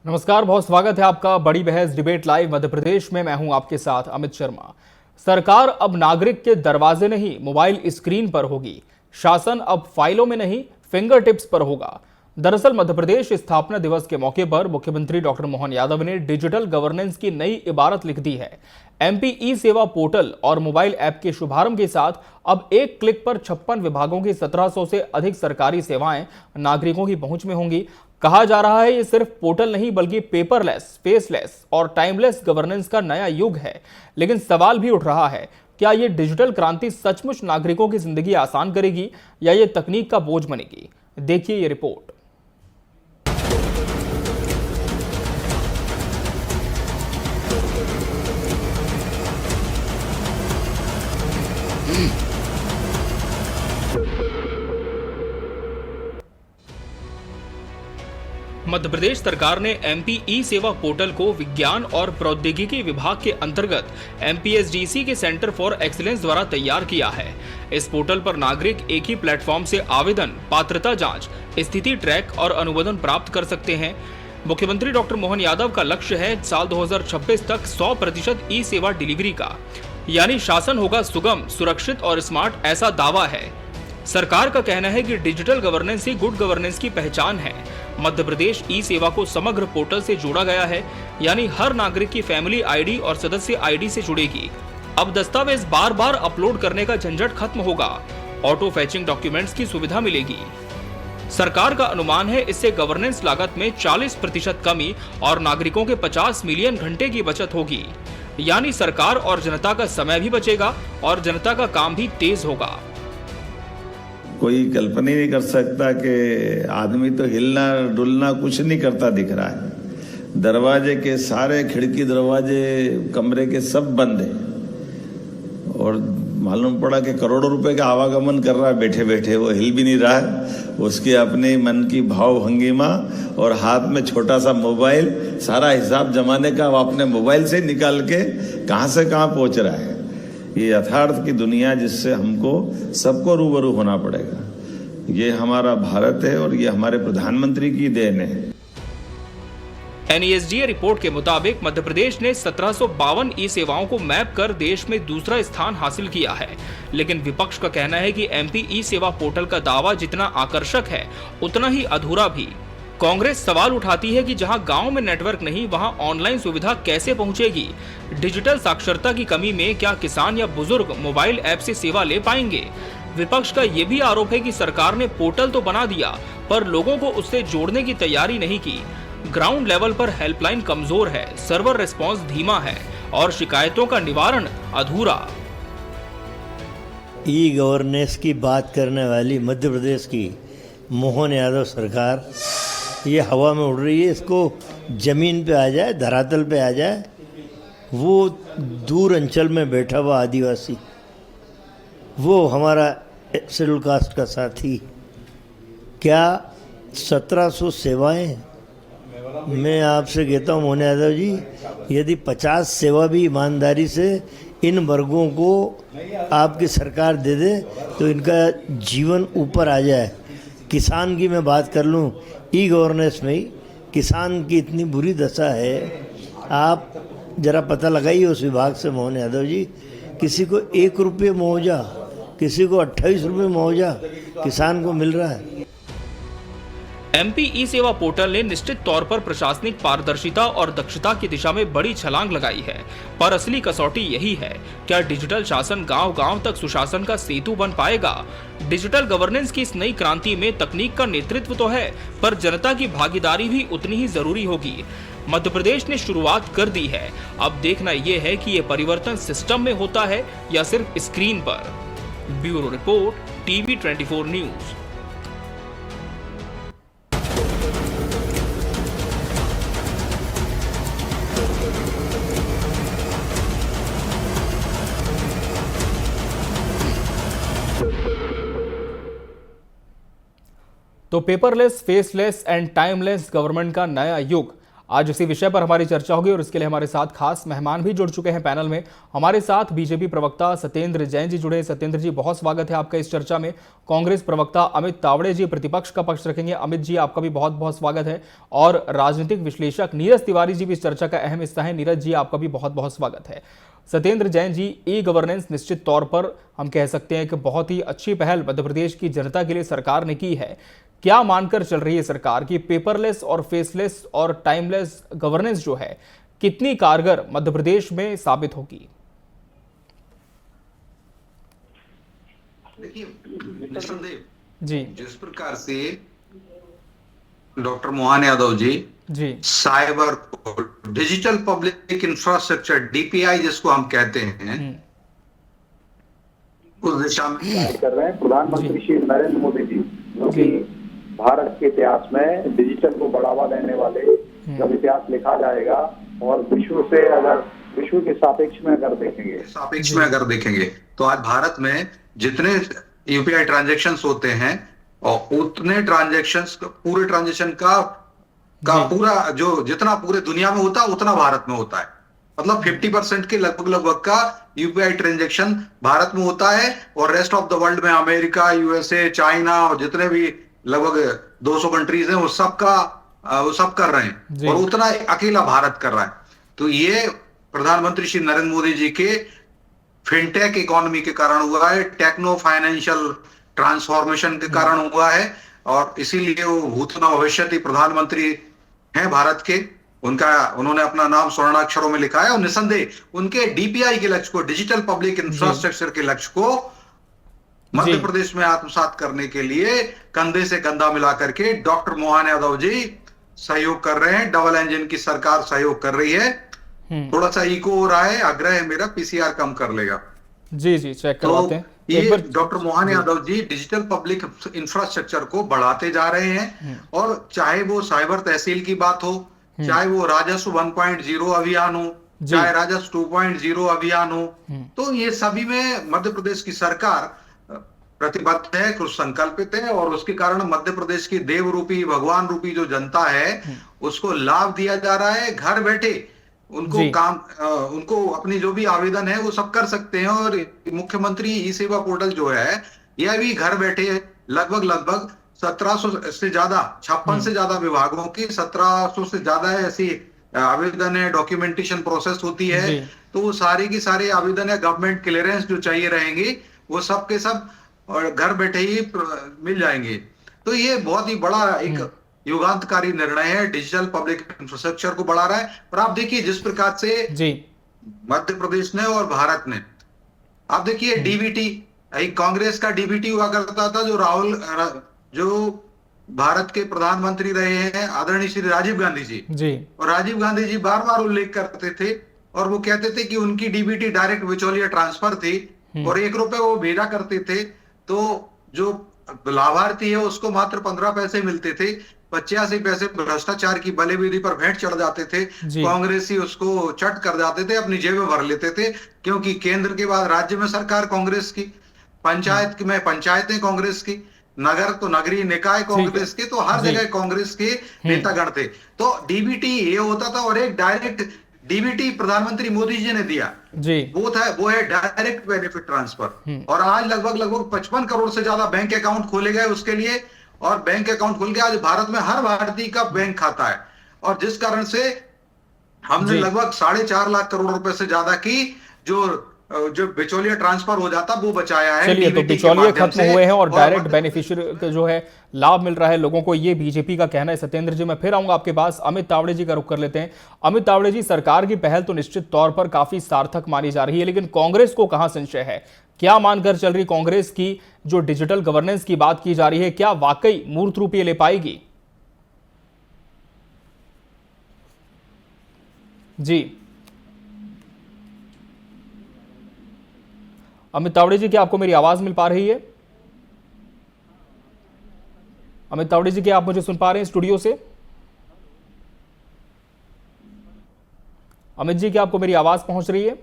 नमस्कार, बहुत स्वागत है आपका बड़ी बहस डिबेट लाइव मध्य प्रदेश में। मैं हूं आपके साथ अमित शर्मा। सरकार अब नागरिक के दरवाजे नहीं मोबाइल स्क्रीन पर होगी। शासन अब फाइलों में नहीं फिंगर टिप्स पर होगा। दरअसल मध्य प्रदेश स्थापना दिवस के मौके पर मुख्यमंत्री डॉक्टर मोहन यादव ने डिजिटल गवर्नेंस की नई इबारत लिख दी है। एमपी ई सेवा पोर्टल और मोबाइल ऐप के शुभारंभ के साथ अब एक क्लिक पर 56 विभागों की 1700 से अधिक सरकारी सेवाएं नागरिकों की पहुंच में होंगी। कहा जा रहा है ये सिर्फ पोर्टल नहीं बल्कि पेपरलेस, फेसलेस और टाइमलेस गवर्नेंस का नया युग है। लेकिन सवाल भी उठ रहा है, क्या ये डिजिटल क्रांति सचमुच नागरिकों की जिंदगी आसान करेगी या ये तकनीक का बोझ बनेगी? देखिए ये रिपोर्ट। मध्य प्रदेश सरकार ने एमपी ई सेवा पोर्टल को विज्ञान और प्रौद्योगिकी विभाग के अंतर्गत एमपीएसडीसी के सेंटर फॉर एक्सीलेंस द्वारा तैयार किया है। इस पोर्टल पर नागरिक एक ही प्लेटफॉर्म से आवेदन, पात्रता जांच, स्थिति ट्रैक और अनुमोदन प्राप्त कर सकते हैं। मुख्यमंत्री डॉक्टर मोहन यादव का लक्ष्य है साल 2026 तक 100% ई सेवा डिलीवरी का, यानी शासन होगा सुगम, सुरक्षित और स्मार्ट, ऐसा दावा है। सरकार का कहना है कि डिजिटल गवर्नेंस ही गुड गवर्नेंस की पहचान है। मध्य प्रदेश ई सेवा को समग्र पोर्टल से जोड़ा गया है, यानी हर नागरिक की फैमिली आईडी और सदस्य आईडी से जुड़ेगी। अब दस्तावेज बार बार अपलोड करने का झंझट खत्म होगा। ऑटो फैचिंग डॉक्यूमेंट्स की सुविधा मिलेगी। सरकार का अनुमान है इससे गवर्नेंस लागत में 40% कमी और नागरिकों के 50 मिलियन घंटे की बचत होगी। यानी सरकार और जनता का समय भी बचेगा और जनता का काम भी तेज होगा। कोई कल्पना ही नहीं कर सकता कि आदमी तो हिलना डुलना कुछ नहीं करता दिख रहा है। दरवाजे के सारे खिड़की दरवाजे कमरे के सब बंद है और मालूम पड़ा कि करोड़ों रुपए का आवागमन कर रहा है बैठे बैठे, वो हिल भी नहीं रहा है। उसके अपने मन की भाव भंगिमा और हाथ में छोटा सा मोबाइल, सारा हिसाब जमाने का वो अपने मोबाइल से निकाल के कहाँ से कहाँ पहुंच रहा है। ये यथार्थ की दुनिया जिससे हमको सबको रूबरू होना पड़ेगा। ये हमारा भारत है और ये हमारे प्रधानमंत्री की देन है। एनईएसडीए रिपोर्ट के मुताबिक मध्य प्रदेश ने 1752 ई सेवाओं को मैप कर देश में दूसरा स्थान हासिल किया है। लेकिन विपक्ष का कहना है कि एमपी ई सेवा पोर्टल का दावा जितना आकर्षक है उतना ही अधूरा भी। कांग्रेस सवाल उठाती है कि जहां गांव में नेटवर्क नहीं वहां ऑनलाइन सुविधा कैसे पहुंचेगी। डिजिटल साक्षरता की कमी में क्या किसान या बुजुर्ग मोबाइल ऐप से सेवा ले पाएंगे? विपक्ष का यह भी आरोप है कि सरकार ने पोर्टल तो बना दिया पर लोगों को उससे जोड़ने की तैयारी नहीं की। ग्राउंड लेवल पर हेल्पलाइन कमजोर है, सर्वर रिस्पांस धीमा है और शिकायतों का निवारण अधूरा। ई गवर्नेंस की बात करने वाली मध्य प्रदेश की मोहन यादव सरकार ये हवा में उड़ रही है। इसको जमीन पे आ जाए, धरातल पे आ जाए। वो दूर अंचल में बैठा हुआ आदिवासी, वो हमारा शेड्यूल कास्ट का साथी, क्या 1700 सेवाएं? मैं आपसे कहता हूँ मोहन यादव जी, यदि 50 सेवा भी ईमानदारी से इन वर्गों को आपकी सरकार दे दे तो इनका जीवन ऊपर आ जाए। किसान की मैं बात कर लूँ, ई गवर्नेंस में ही किसान की इतनी बुरी दशा है। आप जरा पता लगाइए उस विभाग से मोहन यादव जी, किसी को 1 रुपये मुआवजा, किसी को 28 रुपये मुआवजा किसान को मिल रहा है। एमपी ई सेवा पोर्टल ने निश्चित तौर पर प्रशासनिक पारदर्शिता और दक्षता की दिशा में बड़ी छलांग लगाई है, पर असली कसौटी यही है, क्या डिजिटल शासन गांव-गांव तक सुशासन का सेतु बन पाएगा? डिजिटल गवर्नेंस की इस नई क्रांति में तकनीक का नेतृत्व तो है, पर जनता की भागीदारी भी उतनी ही जरूरी होगी। मध्य प्रदेश ने शुरुआत कर दी है, अब देखना यह है कि ये परिवर्तन सिस्टम में होता है या सिर्फ स्क्रीन पर। Bureau report, TV 24 news. तो paperless, faceless and timeless government का नया युग आज इसी विषय पर हमारी चर्चा होगी और इसके लिए हमारे साथ खास मेहमान भी जुड़ चुके हैं पैनल में। हमारे साथ बीजेपी प्रवक्ता सत्येंद्र जैन जी जुड़े हैं। सत्येंद्र जी, बहुत स्वागत है आपका इस चर्चा में। कांग्रेस प्रवक्ता अमित तावड़े जी प्रतिपक्ष का पक्ष रखेंगे। अमित जी, आपका भी बहुत बहुत स्वागत है। और राजनीतिक विश्लेषक नीरज तिवारी जी भी इस चर्चा का अहम हिस्सा है। नीरज जी, आपका भी बहुत बहुत स्वागत है। सत्येंद्र जैन जी, ई गवर्नेंस निश्चित तौर पर हम कह सकते हैं कि बहुत ही अच्छी पहल मध्य प्रदेश की जनता के लिए सरकार ने की है। क्या मानकर चल रही है सरकार की पेपरलेस और फेसलेस और टाइमलेस गवर्नेंस जो है कितनी कारगर मध्य प्रदेश में साबित होगी? देखिए, निस्संदेह जी जिस प्रकार से doctor Mohan Yadav ji cyber digital public infrastructure DPI जिसको हम कहते हैं उस दिशा में कार्य कर रहे हैं प्रधानमंत्री श्री नरेंद्र मोदी जी, क्योंकि भारत के इतिहास में डिजिटल को बढ़ावा देने वाले जब इतिहास लिखा जाएगा और विश्व के सापेक्ष में अगर देखेंगे तो आज भारत में जितने यूपीआई ट्रांजैक्शंस होते हैं और उतने पूरे ट्रांजैक्शन का पूरा जो जितना पूरे दुनिया में होता है उतना भारत में होता है। मतलब 50% के लगभग का यूपीआई ट्रांजैक्शन भारत में होता है और रेस्ट ऑफ द वर्ल्ड में अमेरिका, यूएसए, चाइना और जितने भी लगभग 200 कंट्रीज हैं वो सब कर रहे हैं और उतना अकेला भारत कर रहा है। तो ये प्रधानमंत्री Shri Narendra Modi ji K fintech economy के कारण हुआ है, टेक्नो फाइनेंशियल ट्रांसफॉर्मेशन के कारण हुआ है और इसीलिए वो भूतना भविष्यति प्रधानमंत्री हैं भारत के। उन्होंने अपना नाम स्वर्णाक्षरों में लिखा है और निसंदेह उनके डीपीआई के लक्ष्य को, डिजिटल पब्लिक इंफ्रास्ट्रक्चर के लक्ष्य को मध्य प्रदेश में आत्मसात करने के लिए कंधे से कंधा मिलाकर के डॉक्टर मोहन यादव जी सहयोग कर रहे हैं। डबल इंजन की सरकार सहयोग कर रही है। थोड़ा सा इको हो रहा है, आग्रह है मेरा, पीसीआर कम कर लेगा। जी चेक करवाते हैं। ये डॉक्टर मोहन यादव जी डिजिटल पब्लिक इंफ्रास्ट्रक्चर को बढ़ाते जा रहे हैं और चाहे वो साइबर तहसील की बात हो, चाहे वो राजस्व 1.0 अभियान हो, चाहे राजस्व 2.0 अभियान हो, तो ये सभी में मध्य प्रदेश की सरकार प्रतिबद्ध है, कुछ संकल्पित है और उसके कारण मध्य प्रदेश की देव रूपी, भगवान रूपी जो जनता है उसको लाभ दिया जा रहा है। घर बैठे उनको अपनी जो भी आवेदन है वो सब कर सकते हैं और मुख्यमंत्री ई सेवा पोर्टल जो है यह भी घर बैठे लगभग 1700 से ज्यादा 56 से ज्यादा विभागों की 1700 से ज्यादा ऐसी आवेदन है, डॉक्यूमेंटेशन प्रोसेस होती है। तो वो सारे की सारे आवेदन है, गवर्नमेंट क्लियरेंस जो चाहिए रहेंगे वो सब के सब और घर बैठे ही मिल जाएंगे। तो ये बहुत ही बड़ा एक युगांतकारी निर्णय है, डिजिटल पब्लिक इंफ्रास्ट्रक्चर को बढ़ा रहा है। पर आप देखिए जिस प्रकार से मध्य प्रदेश ने और भारत ने, आप देखिए डीबीटी, कांग्रेस का डीबीटी हुआ करता था जो भारत के प्रधानमंत्री रहे हैं आदरणीय श्री राजीव गांधी जी और राजीव गांधी जी बार बार उल्लेख करते थे और वो कहते थे कि उनकी डीबीटी डायरेक्ट बिचौलिया ट्रांसफर थी और 1 रुपए वो भेजा करते थे तो जो लाभार्थी है उसको मात्र 15 पैसे मिलते थे। 85 पैसे भ्रष्टाचार की बलिविधि पर भेंट चढ़ जाते थे। कांग्रेसी उसको चट कर जाते थे, अपनी जेब में भर लेते थे, क्योंकि केंद्र के बाद राज्य में सरकार कांग्रेस की, पंचायत में पंचायतें कांग्रेस की, नगर तो नगरीय निकाय कांग्रेस के, तो हर जगह कांग्रेस के नेतागण थे। तो डीबीटी ये होता था और एक डायरेक्ट डीबीटी प्रधानमंत्री मोदी जी ने दिया वो है डायरेक्ट बेनिफिट ट्रांसफर और आज लगभग 55 करोड़ से ज्यादा बैंक अकाउंट खोले गए उसके लिए और बैंक अकाउंट खोल के आज भारत में हर भारतीय का बैंक खाता है और जिस कारण से हमने लगभग 4.5 लाख करोड़ रुपए से ज्यादा की जो बिचौलिया ट्रांसफर हो जाता वो बचाया है। चलिए, तो बिचौलिए खत्म हुए हैं और डायरेक्ट बेनिफिशियरी जो है लाभ मिल रहा है लोगों को, ये बीजेपी का कहना है। सत्येंद्र जी, मैं फिर आऊंगा आपके पास। अमित तावड़े जी का रुख कर लेते हैं। अमित तावड़े जी, सरकार की पहल तो निश्चित तौर पर काफी सार्थक मानी जा रही है, लेकिन कांग्रेस को कहां संशय है? क्या मानकर चल रही कांग्रेस की जो डिजिटल गवर्नेंस की बात की जा रही है, क्या वाकई मूर्त रूप ये ले पाएगी? जी अमित तावड़े जी, क्या आपको मेरी आवाज मिल पा रही है? अमित तावड़े जी, क्या आप मुझे सुन पा रहे हैं स्टूडियो से? अमित जी, क्या आपको मेरी आवाज पहुंच रही है?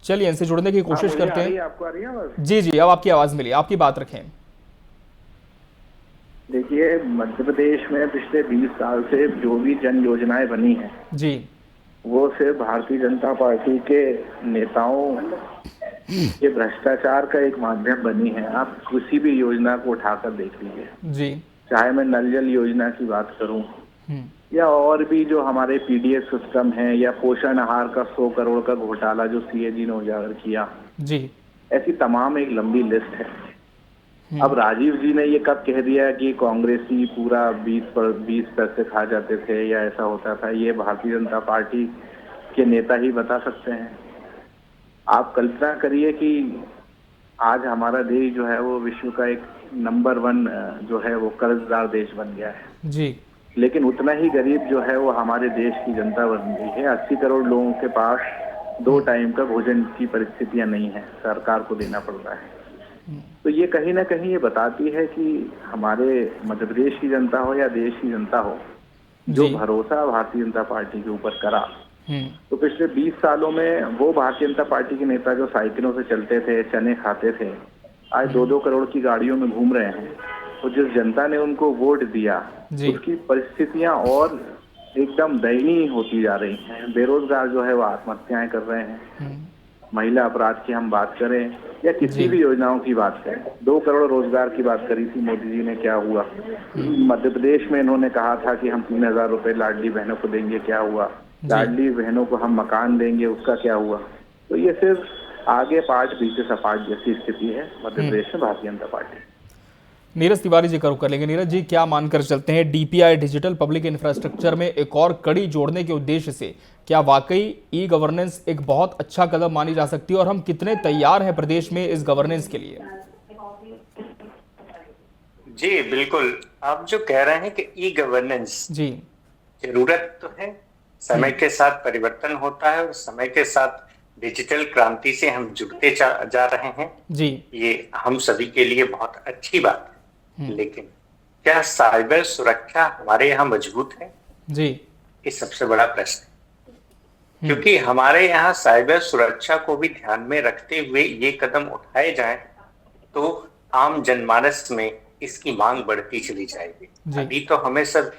चलिए, इनसे जुड़ने की कोशिश करते हैं। आपको आ रही है आवाज? जी, अब आपकी आवाज मिली, आपकी बात रखें। देखिए, मध्य प्रदेश में पिछले 20 साल से जो भी जन योजनाएं बनी हैं जी वो सिर्फ भारतीय जनता पार्टी के नेताओं के भ्रष्टाचार का एक माध्यम बनी है। आप किसी भी योजना को उठाकर देख लीजिए, जी चाहे मैं नल जल योजना की बात करूं या और भी जो हमारे पीडीएस सिस्टम है या पोषण आहार का 100 करोड़ का घोटाला जो सीएजी ने उजागर किया, जी ऐसी तमाम एक लंबी लिस्ट है। अब राजीव जी ने ये कब कह दिया कि कांग्रेसी पूरा 20 पैसे खा जाते थे या ऐसा होता था, ये भारतीय जनता पार्टी के नेता ही बता सकते हैं। आप कल्पना करिए कि आज हमारा देश जो है वो विश्व का एक नंबर 1 जो है वो कर्जदार देश बन गया है, जी लेकिन उतना ही गरीब जो है वो हमारे देश की जनता बन गई है। 80 करोड़ लोगों के पास 2 टाइम का भोजन की परिस्थितियां नहीं है, सरकार को देना पड़ रहा है। तो ये कहीं ना कहीं ये बताती है कि हमारे मध्य प्रदेश की जनता हो या देश की जनता हो, जो जी। भरोसा भारतीय जनता पार्टी के ऊपर करा, तो पिछले 20 सालों में वो भारतीय जनता पार्टी के नेता जो साइकिलों से चलते थे, चने खाते थे, आज 2-2 करोड़ की गाड़ियों में घूम रहे हैं। तो जिस जनता ने उनको वोट दिया जी। उसकी परिस्थितियां और एकदम दयनीय होती जा रही हैं। बेरोजगार जो है वो आत्महत्याएं कर रहे हैं। महिला अपराध की हम बात करें या किसी भी योजनाओं की बात करें, 2 करोड़ रोजगार की बात करी थी मोदी जी ने, क्या हुआ? मध्य प्रदेश में इन्होंने कहा था कि हम 3000 रुपए लाडली बहनों को देंगे, क्या हुआ? लाडली बहनों को हम मकान देंगे, उसका क्या हुआ? तो ये सिर्फ आगे पार्ट पीछे सपाट जैसी स्थिति है मध्य प्रदेश में भारतीय जनता पार्टी। नीरज तिवारी जी का रुख कर लेंगे। नीरज जी, क्या मानकर चलते हैं डीपीआई डिजिटल पब्लिक इंफ्रास्ट्रक्चर में एक और कड़ी जोड़ने के उद्देश्य से क्या वाकई ई गवर्नेंस एक बहुत अच्छा कदम मानी जा सकती है, और हम कितने तैयार हैं प्रदेश में इस गवर्नेंस के लिए? जी बिल्कुल, आप जो कह रहे हैं कि ई गवर्नेंस जी जरूरत तो है, समय के साथ परिवर्तन होता है और समय के साथ डिजिटल क्रांति से हम जुड़ते जा रहे हैं जी। ये हम सभी के लिए बहुत अच्छी बात है, लेकिन क्या साइबर सुरक्षा हमारे यहाँ मजबूत है जी? ये सबसे बड़ा प्रश्न है, क्योंकि हमारे यहाँ साइबर सुरक्षा को भी ध्यान में रखते हुए ये कदम उठाए जाएं तो आम जनमानस में इसकी मांग बढ़ती चली जाएगी। अभी तो हमें सब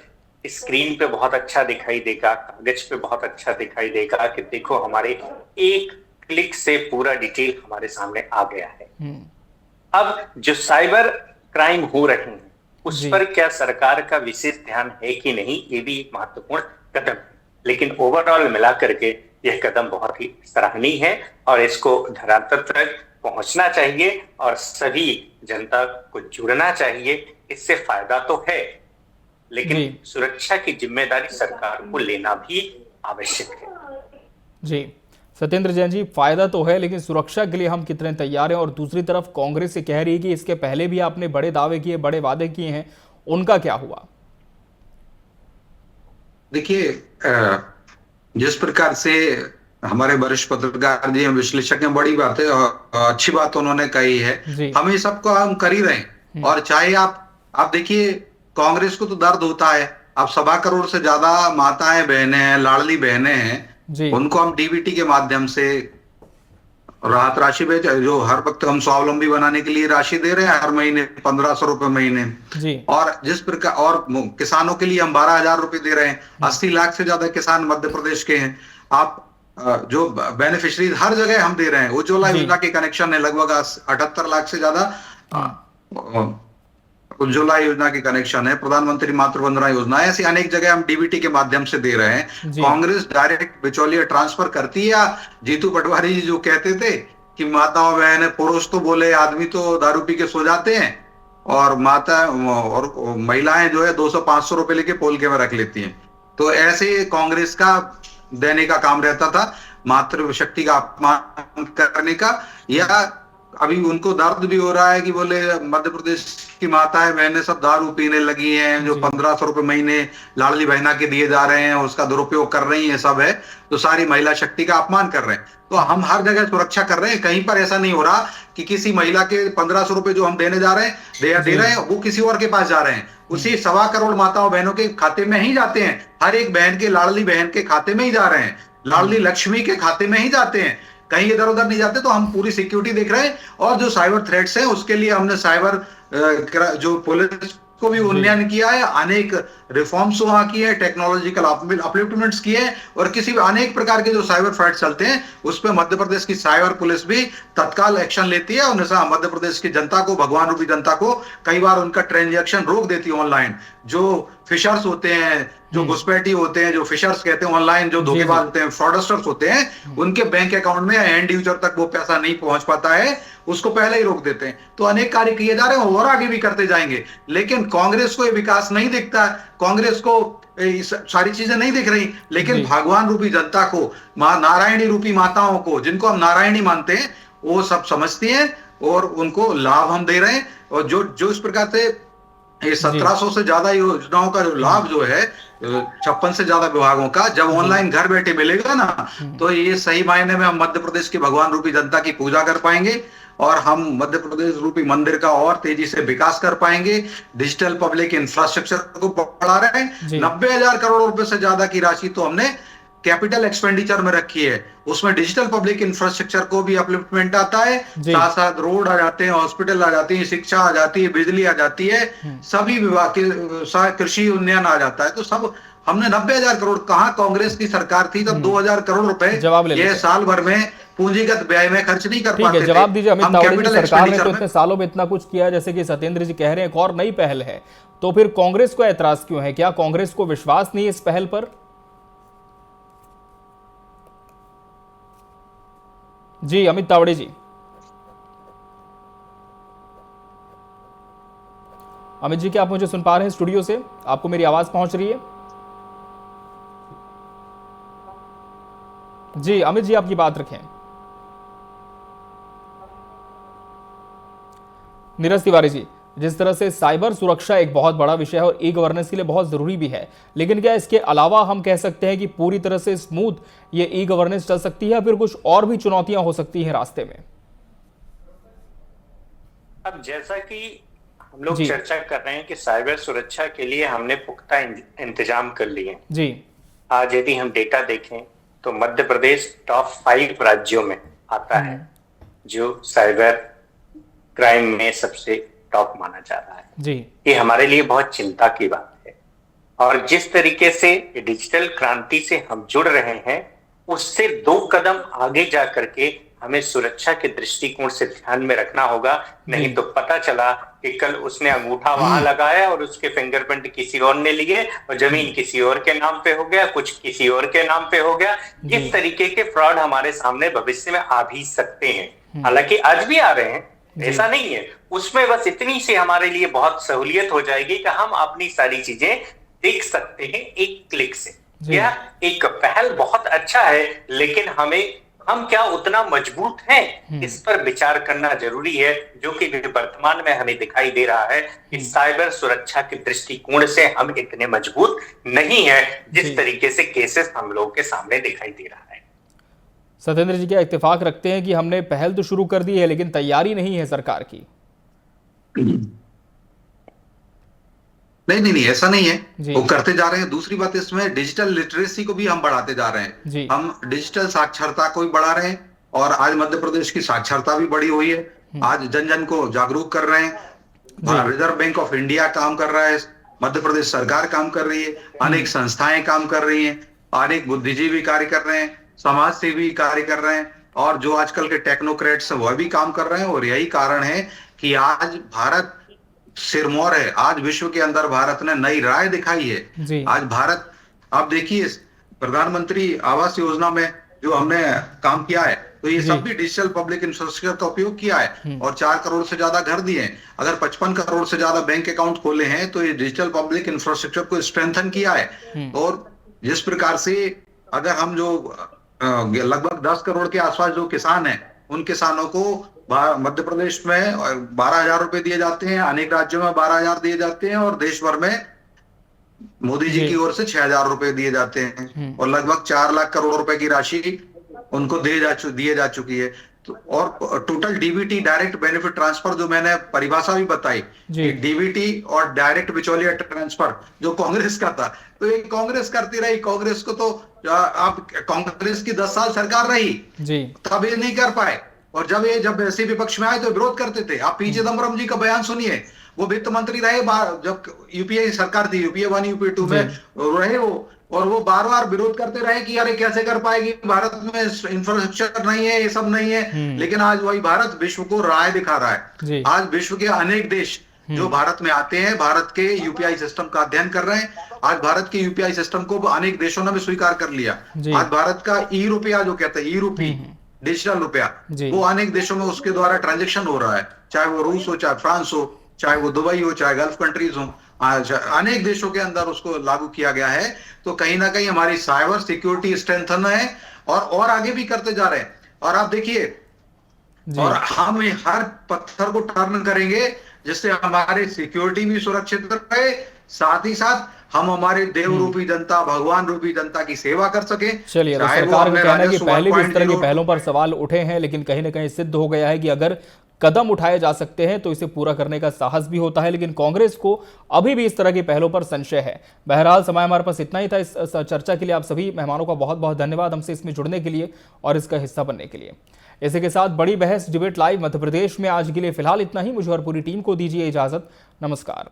स्क्रीन पे बहुत अच्छा दिखाई देगा, कागज पे बहुत अच्छा दिखाई देगा कि देखो हमारे एक क्लिक से पूरा डिटेल हमारे सामने आ गया है। अब जो साइबर क्राइम हो रहे हैं उस पर क्या सरकार का विशेष ध्यान है कि नहीं, ये भी एक महत्वपूर्ण कदम है। लेकिन ओवरऑल मिलाकर के यह कदम बहुत ही सराहनीय है और इसको धरातल तक पहुंचना चाहिए और सभी जनता को जुड़ना चाहिए। इससे फायदा तो है, लेकिन सुरक्षा की जिम्मेदारी सरकार को लेना भी आवश्यक है। जी सत्येंद्र जैन जी, फायदा तो है लेकिन सुरक्षा के लिए हम कितने तैयार हैं? और दूसरी तरफ कांग्रेस से कह रही है कि इसके पहले भी आपने बड़े दावे किए, बड़े वादे किए हैं, उनका क्या हुआ? देखिए, जिस प्रकार से हमारे वरिष्ठ पत्रकार जी विश्लेषक ने बड़ी बात है, अच्छी बात उन्होंने कही है। हम सबको हम कर ही रहे हैं। और चाहे आप देखिए, कांग्रेस को तो दर्द होता है। अब 1.25 करोड़ से ज्यादा माताएं बहनें हैं, लाडली बहनें हैं, उनको हम डीबीटी के माध्यम से राहत राशि भेज, जो हर वक्त हम स्वावलंबी बनाने के लिए राशि दे रहे हैं, हर महीने 1500 रुपए महीने। और जिस प्रकार और किसानों के लिए हम 12,000 रुपए दे रहे हैं। 80 लाख से ज्यादा किसान मध्य प्रदेश के हैं। आप जो बेनिफिशरीज हर जगह हम दे रहे हैं। उज्ज्वला योजना के कनेक्शन है लगभग 78 लाख से ज्यादा उज्ज्वला योजना के कनेक्शन है। प्रधानमंत्री मातृवंदना योजना है, ऐसी अनेक जगह हम डीबीटी के माध्यम से दे रहे हैं। कांग्रेस डायरेक्ट बिचौलिया ट्रांसफर करती है, या जीतू पटवारी जी जो कहते थे कि माताओं बहन पुरुष तो बोले आदमी तो दारू पी के सो जाते हैं, और माता और महिलाएं जो है 200-500 रुपए लेके पोल के में रख लेती हैं। तो ऐसे कांग्रेस का देने का काम रहता था, मातृशक्ति का अपमान करने का। या अभी उनको दर्द भी हो रहा है कि बोले मध्य प्रदेश की माताएं बहनें सब दारू पीने लगी हैं, जो 1500 रुपए महीने लाडली बहना के दिए जा रहे हैं उसका दुरुपयोग कर रही हैं, सब है तो सारी महिला शक्ति का अपमान कर रहे हैं। तो हम हर जगह सुरक्षा कर रहे हैं। कहीं पर ऐसा नहीं हो रहा कि किसी महिला के 1500 रुपए जो हम देने जा रहे हैं दे रहे हैं वो किसी और के पास जा रहे हैं। उसी 1.25 करोड़ माताओं बहनों के खाते में ही जाते हैं। हर एक बहन के लाडली बहन के खाते में ही जा रहे हैं, लाडली लक्ष्मी के खाते में ही जाते हैं, कहीं इधर उधर नहीं जाते। तो हम पूरी सिक्योरिटी देख रहे हैं। और जो साइबर थ्रेट्स हैं उसके लिए हमने साइबर जो पुलिस को भी उन्नयन किया है, अनेक रिफॉर्म्स वहां किए हैं, टेक्नोलॉजिकल अपलिफ्टमेंट्स किए हैं, और किसी भी अनेक प्रकार के जो साइबर फ्रॉड चलते हैं उस पर मध्य प्रदेश की साइबर पुलिस भी तत्काल एक्शन लेती है, और मध्य प्रदेश की जनता को, भगवान रूपी जनता को कई बार उनका ट्रांजैक्शन रोक देती है ऑनलाइन। जो फिशर्स होते हैं, जो घुसपैठी होते हैं, जो फिशर्स कहते हैं ऑनलाइन, जो धोखेबाज होते हैं, फ्रॉडस्टर्स होते हैं, उनके बैंक अकाउंट में एंड यूजर तक वो पैसा नहीं पहुंच पाता है, उसको पहले ही रोक देते हैं। तो अनेक कार्य किए जा रहे हैं और आगे भी करते जाएंगे, लेकिन कांग्रेस को ये विकास नहीं दिखता, कांग्रेस को सारी चीजें नहीं दिख रही, लेकिन भगवान रूपी जनता को, नारायणी रूपी माताओं को, जिनको हम नारायणी मानते हैं, वो सब समझती हैं और उनको लाभ हम दे रहे हैं। और जो इस प्रकार से ये 1700 से ज्यादा योजनाओं का जो लाभ जो है, 56 से ज्यादा विभागों का, जब ऑनलाइन घर बैठे मिलेगा ना, तो ये सही मायने में हम मध्य प्रदेश की भगवान रूपी जनता की पूजा कर पाएंगे और हम मध्य प्रदेश रूपी मंदिर का और तेजी से विकास कर पाएंगे। डिजिटल पब्लिक इंफ्रास्ट्रक्चर को बढ़ा रहे हैं। 90,000 करोड़ रुपए से ज्यादा की राशि तो हमने कैपिटल एक्सपेंडिचर में रखी है, उसमें डिजिटल पब्लिक इंफ्रास्ट्रक्चर को भी अपलिफ्टमेंट आता है, साथ साथ रोड आ जाते हैं, हॉस्पिटल आ जाती है, शिक्षा आ जाती है, बिजली आ जाती है, सभी विभाग के, कृषि उन्नयन आ जाता है। तो सब हमने 90,000 करोड़, कहां कांग्रेस की सरकार थी तब 2,000 करोड़ रुपए ये साल भर में पूंजीगत व्यय में खर्च नहीं कर पाते थे। जवाब दीजिए अमित तावड़े जी, सरकार ने तो इतने सालों में इतना कुछ किया, जैसे कि सत्येंद्र जी कह रहे हैं, एक और नई पहल है, तो फिर कांग्रेस को ऐतराज क्यों है? क्या कांग्रेस को विश्वास नहीं है इस पहल पर? जी अमित तावड़े जी। अमित जी, क्या आप मुझे सुन पा रहे हैं स्टूडियो से? आपको मेरी आवाज पहुंच रही है? जी अमित जी, आपकी बात रखें। नीरज तिवारी जी, जिस तरह से साइबर सुरक्षा एक बहुत बड़ा विषय है और ई गवर्नेंस के लिए बहुत जरूरी भी है, लेकिन क्या इसके अलावा हम कह सकते हैं कि पूरी तरह से स्मूथ ये ई गवर्नेंस चल सकती है या फिर कुछ और भी चुनौतियां हो सकती हैं रास्ते में? अब जैसा कि हम लोग चर्चा कर रहे हैं कि साइबर सुरक्षा के लिए हमने पुख्ता इंतजाम कर लिए जी। आज यदि हम डेटा देखें तो मध्य प्रदेश टॉप 5 राज्यों में आता है जो साइबर क्राइम में सबसे टॉप माना जा रहा है जी। ये हमारे लिए बहुत चिंता की बात है। और जिस तरीके से डिजिटल क्रांति से हम जुड़ रहे हैं, उससे 2 कदम आगे जा करके हमें सुरक्षा के दृष्टिकोण से ध्यान में रखना होगा। नहीं तो पता चला कि कल उसने अंगूठा वहां लगाया और उसके फिंगरप्रिंट किसी और ने लिए और जमीन किसी और के नाम पे हो गया, कुछ किसी और के नाम पे हो गया। इस तरीके के फ्रॉड हमारे सामने भविष्य में आ भी सकते हैं, हालांकि आज भी आ रहे हैं, ऐसा नहीं है। उसमें बस इतनी सी हमारे लिए बहुत सहूलियत हो जाएगी कि हम अपनी सारी चीजें देख सकते हैं एक क्लिक से। यह एक पहल बहुत अच्छा है, लेकिन हम क्या उतना मजबूत हैं, इस पर विचार करना जरूरी है, जो कि वर्तमान में हमें दिखाई दे रहा है कि साइबर सुरक्षा के दृष्टिकोण से हम इतने मजबूत नहीं है जिस तरीके से केसेस हम लोगों के सामने दिखाई दे रहा है। सत्येंद्र जी, क्या इत्तेफाक रखते हैं कि हमने पहल तो शुरू कर दी है लेकिन तैयारी नहीं है सरकार की? नहीं, ऐसा नहीं है, वो करते जा रहे हैं। दूसरी बात, इसमें डिजिटल लिटरेसी को भी हम बढ़ाते जा रहे हैं। हम डिजिटल साक्षरता को भी बढ़ा रहे हैं और आज मध्य प्रदेश की साक्षरता भी बढ़ी हुई है। आज जन जन को जागरूक कर रहे हैं। रिजर्व बैंक ऑफ इंडिया काम कर रहा है, मध्य प्रदेश सरकार काम कर रही है, अनेक संस्थाएं काम कर रही हैं, अनेक बुद्धिजीवी कार्य कर रहे हैं, समाज सेवी कार्य कर रहे हैं, और जो आजकल के टेक्नोक्रेट्स हैं वह भी काम कर रहे हैं। और यही कारण है कि आज भारत सिरमौर है। आज विश्व के अंदर भारत ने नई राह दिखाई है। आज भारत, आप देखिए प्रधानमंत्री आवास योजना में जो हमने काम किया है, तो ये सब भी डिजिटल पब्लिक इंफ्रास्ट्रक्चर का उपयोग किया है और 4 करोड़ से ज्यादा घर दिए हैं। अगर 55 करोड़ से ज्यादा बैंक अकाउंट खोले हैं तो ये डिजिटल पब्लिक इंफ्रास्ट्रक्चर को स्ट्रेंथन किया है। और जिस प्रकार से अगर हम जो लगभग 10 करोड़ के आसपास जो किसान हैं, उन किसानों को मध्य प्रदेश में 12,000 रुपए दिए जाते हैं, अनेक राज्यों में 12,000 दिए जाते हैं और देश भर में मोदी जी की ओर से 6,000 रुपए दिए जाते हैं और लगभग 4 लाख करोड़ रुपए की राशि उनको दिए जा चुकी है। तो और total DBT, direct benefit transfer, जो मैंने परिभाषा भी बताई, डीबीटी और डायरेक्ट बिचौलिया ट्रांसफर जो कांग्रेस का था, तो ये कांग्रेस करती रही। कांग्रेस को तो आप कांग्रेस की 10 साल सरकार रही, तब ये नहीं कर पाए, और जब ऐसे विपक्ष में आए तो विरोध करते थे। आप पी चिदम्बरम जी का बयान सुनिए, वो वित्त मंत्री रहे जब यूपीए सरकार थी, यूपीए 1 यूपीए 2 में रहे वो, और वो बार बार विरोध करते रहे कि अरे कैसे कर पाएगी, भारत में इंफ्रास्ट्रक्चर नहीं है, ये सब नहीं है। लेकिन आज वही भारत विश्व को राह दिखा रहा है। आज विश्व के अनेक देश जो भारत में आते हैं, भारत के यूपीआई सिस्टम का अध्ययन कर रहे हैं। आज भारत के यूपीआई सिस्टम को अनेक देशों ने भी स्वीकार कर लिया। आज भारत का ई रुपया जो कहते हैं, ई रूपी डिजिटल रुपया, वो अनेक देशों में उसके द्वारा ट्रांजेक्शन हो रहा है, चाहे वो रूस हो, चाहे फ्रांस हो, चाहे वो दुबई हो, चाहे गल्फ कंट्रीज हो, अनेक देशों के अंदर उसको लागू किया गया है। तो कहीं ना कहीं हमारी साइबर सिक्योरिटी स्ट्रेंथन है और आगे भी करते जा रहे हैं। और आप देखिए, और हम हर पत्थर को टर्न करेंगे जिससे हमारी सिक्योरिटी भी सुरक्षित रहे, साथ ही साथ हम हमारे देव रूपी जनता, भगवान रूपी जनता की सेवा कर सके। चलिए, तो सरकार का कहना है कि पहले भी इस तरह की पहलों पर सवाल उठे हैं, लेकिन कहीं ना कहीं सिद्ध हो गया है कि अगर कदम उठाए जा सकते हैं तो इसे पूरा करने का साहस भी होता है। लेकिन कांग्रेस को अभी भी इस तरह की पहलों पर संशय है। बहरहाल समय हमारे पास इतना ही था इस चर्चा के लिए। आप सभी मेहमानों का बहुत बहुत धन्यवाद हमसे इसमें जुड़ने के लिए और इसका हिस्सा बनने के लिए। इसी के साथ बड़ी बहस डिबेट लाइव मध्य प्रदेश में आज के लिए फिलहाल इतना ही। मुझे और पूरी टीम को दीजिए इजाजत। नमस्कार।